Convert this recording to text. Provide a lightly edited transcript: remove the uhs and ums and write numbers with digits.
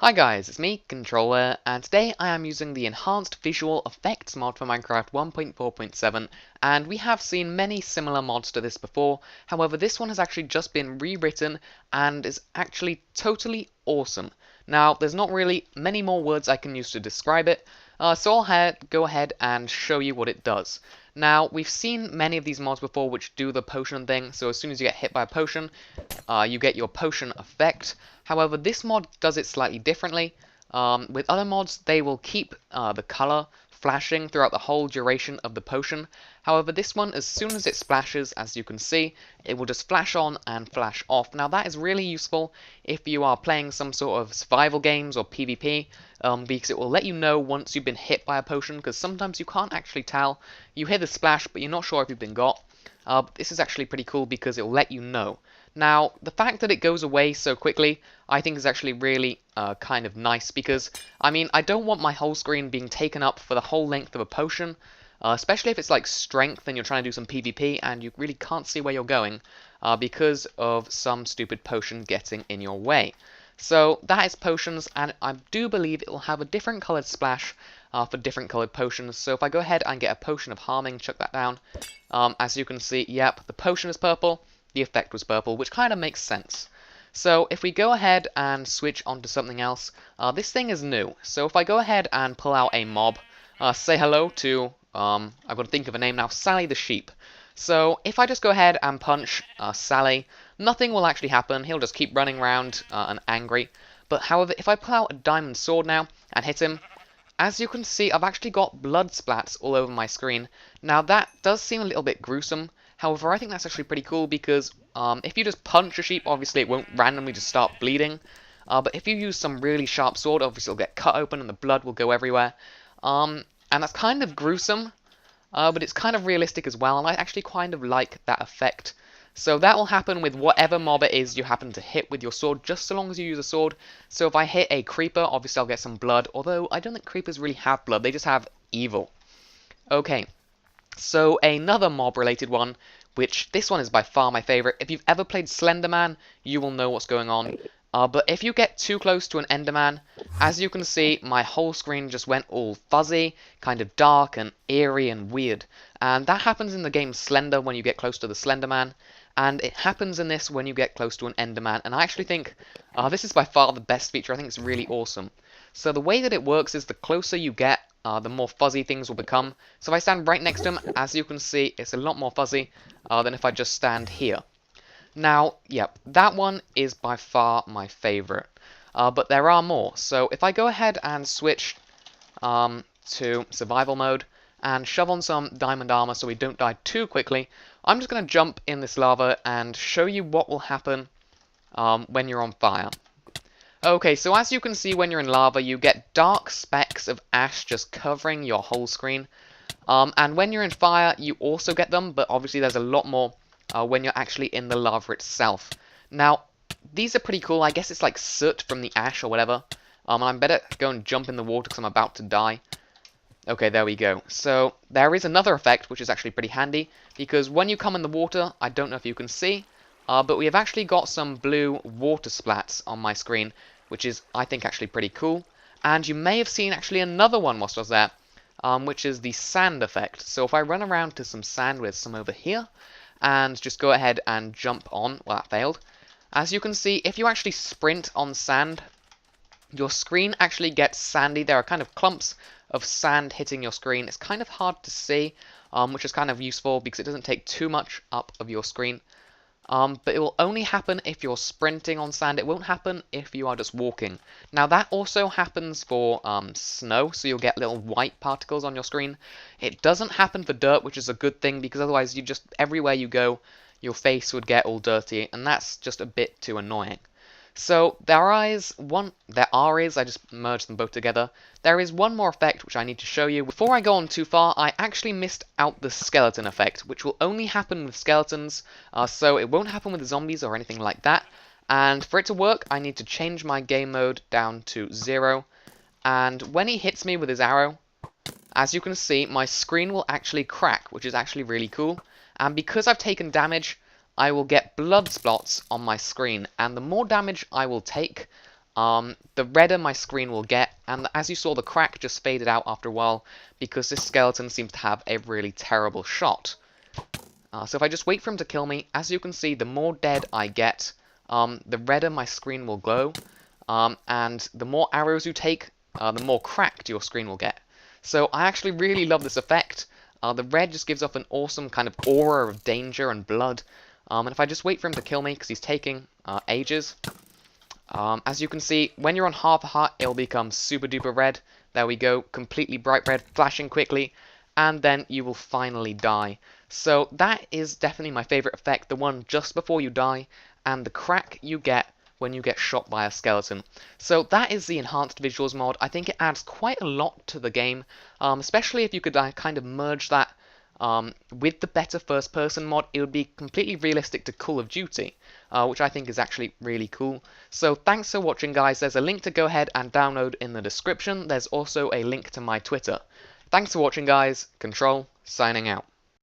Hi guys, it's me, Controller, and today I am using the Enhanced Visual Effects mod for Minecraft 1.4.7, and we have seen many similar mods to this before. However, this one has actually just been rewritten and is actually totally awesome. Now, there's not really many more words I can use to describe it, so I'll go ahead and show you what it does. Now, we've seen many of these mods before which do the potion thing, so as soon as you get hit by a potion, you get your potion effect. However, this mod does it slightly differently. With other mods, they will keep the color flashing throughout the whole duration of the potion. However, this one, as soon as it splashes, as you can see, it will just flash on and flash off. Now, that is really useful if you are playing some sort of survival games or PvP, because it will let you know once you've been hit by a potion, because sometimes you can't actually tell. You hear the splash, but you're not sure if you've been got. This is actually pretty cool because it will let you know. Now, the fact that it goes away so quickly, I think is actually really kind of nice because, I mean, I don't want my whole screen being taken up for the whole length of a potion, especially if it's like strength and you're trying to do some PvP and you really can't see where you're going because of some stupid potion getting in your way. So that is potions, and I do believe it will have a different coloured splash for different coloured potions. So if I go ahead and get a potion of harming, chuck that down, as you can see, yep, the potion is purple. The effect was purple, which kind of makes sense. So if we go ahead and switch onto something else, this thing is new. So if I go ahead and pull out a mob, say hello to, I've got to think of a name now, Sally the sheep. So if I just go ahead and punch Sally, nothing will actually happen. He'll just keep running around and angry. But however, if I pull out a diamond sword now and hit him, as you can see, I've actually got blood splats all over my screen. Now that does seem a little bit gruesome. However, I think that's actually pretty cool because if you just punch a sheep, obviously it won't randomly just start bleeding. But if you use some really sharp sword, obviously it'll get cut open and the blood will go everywhere. And that's kind of gruesome, but it's kind of realistic as well, and I actually kind of like that effect. So that will happen with whatever mob it is you happen to hit with your sword, just so long as you use a sword. So if I hit a creeper, obviously I'll get some blood, although I don't think creepers really have blood, they just have evil. Okay. So another mob related one, which this one is by far my favourite. If you've ever played Slenderman, you will know what's going on. But if you get too close to an Enderman, as you can see, my whole screen just went all fuzzy, kind of dark and eerie and weird. And that happens in the game Slender when you get close to the Slenderman. And it happens in this when you get close to an Enderman. And I actually think this is by far the best feature. I think it's really awesome. So the way that it works is the closer you get, the more fuzzy things will become. So if I stand right next to him, as you can see, it's a lot more fuzzy than if I just stand here. Now, yep, that one is by far my favourite. But there are more. So if I go ahead and switch to survival mode and shove on some diamond armor so we don't die too quickly, I'm just going to jump in this lava and show you what will happen when you're on fire. Okay, so as you can see when you're in lava, you get dark specks of ash just covering your whole screen. And when you're in fire, you also get them, but obviously there's a lot more when you're actually in the lava itself. Now, these are pretty cool. I guess it's like soot from the ash or whatever. I'm better go and jump in the water because I'm about to die. Okay, there we go. So there is another effect, which is actually pretty handy, because when you come in the water, I don't know if you can see, but we have actually got some blue water splats on my screen, which is, I think, actually pretty cool. And you may have seen actually another one whilst I was there, which is the sand effect. So if I run around to some sand with some over here, and just go ahead and jump on, well, that failed. As you can see, if you actually sprint on sand, your screen actually gets sandy. There are kind of clumps of sand hitting your screen. It's kind of hard to see, which is kind of useful because it doesn't take too much up of your screen. But it will only happen if you're sprinting on sand. It won't happen if you are just walking. Now that also happens for snow, so you'll get little white particles on your screen. It doesn't happen for dirt, which is a good thing because otherwise you just, everywhere you go, your face would get all dirty, and that's just a bit too annoying. So I just merged them both together. There is one more effect which I need to show you. Before I go on too far, I actually missed out the skeleton effect, which will only happen with skeletons, so it won't happen with zombies or anything like that. And for it to work, I need to change my game mode down to 0. And when he hits me with his arrow, as you can see, my screen will actually crack, which is actually really cool. And because I've taken damage, I will get blood spots on my screen, and the more damage I will take, the redder my screen will get, and as you saw, the crack just faded out after a while because this skeleton seems to have a really terrible shot. So if I just wait for him to kill me, as you can see, the more dead I get, the redder my screen will glow, and the more arrows you take, the more cracked your screen will get. So I actually really love this effect. The red just gives off an awesome kind of aura of danger and blood. And if I just wait for him to kill me, because he's taking ages, as you can see, when you're on half a heart, it'll become super duper red. There we go, completely bright red, flashing quickly, and then you will finally die. So that is definitely my favorite effect, the one just before you die, and the crack you get when you get shot by a skeleton. So that is the enhanced visuals mod. I think it adds quite a lot to the game, especially if you could kind of merge that with the better first person mod. It would be completely realistic to Call of Duty, which I think is actually really cool. So thanks for watching, guys. There's a link to go ahead and download in the description. There's also a link to my Twitter. Thanks for watching, guys. Control, signing out.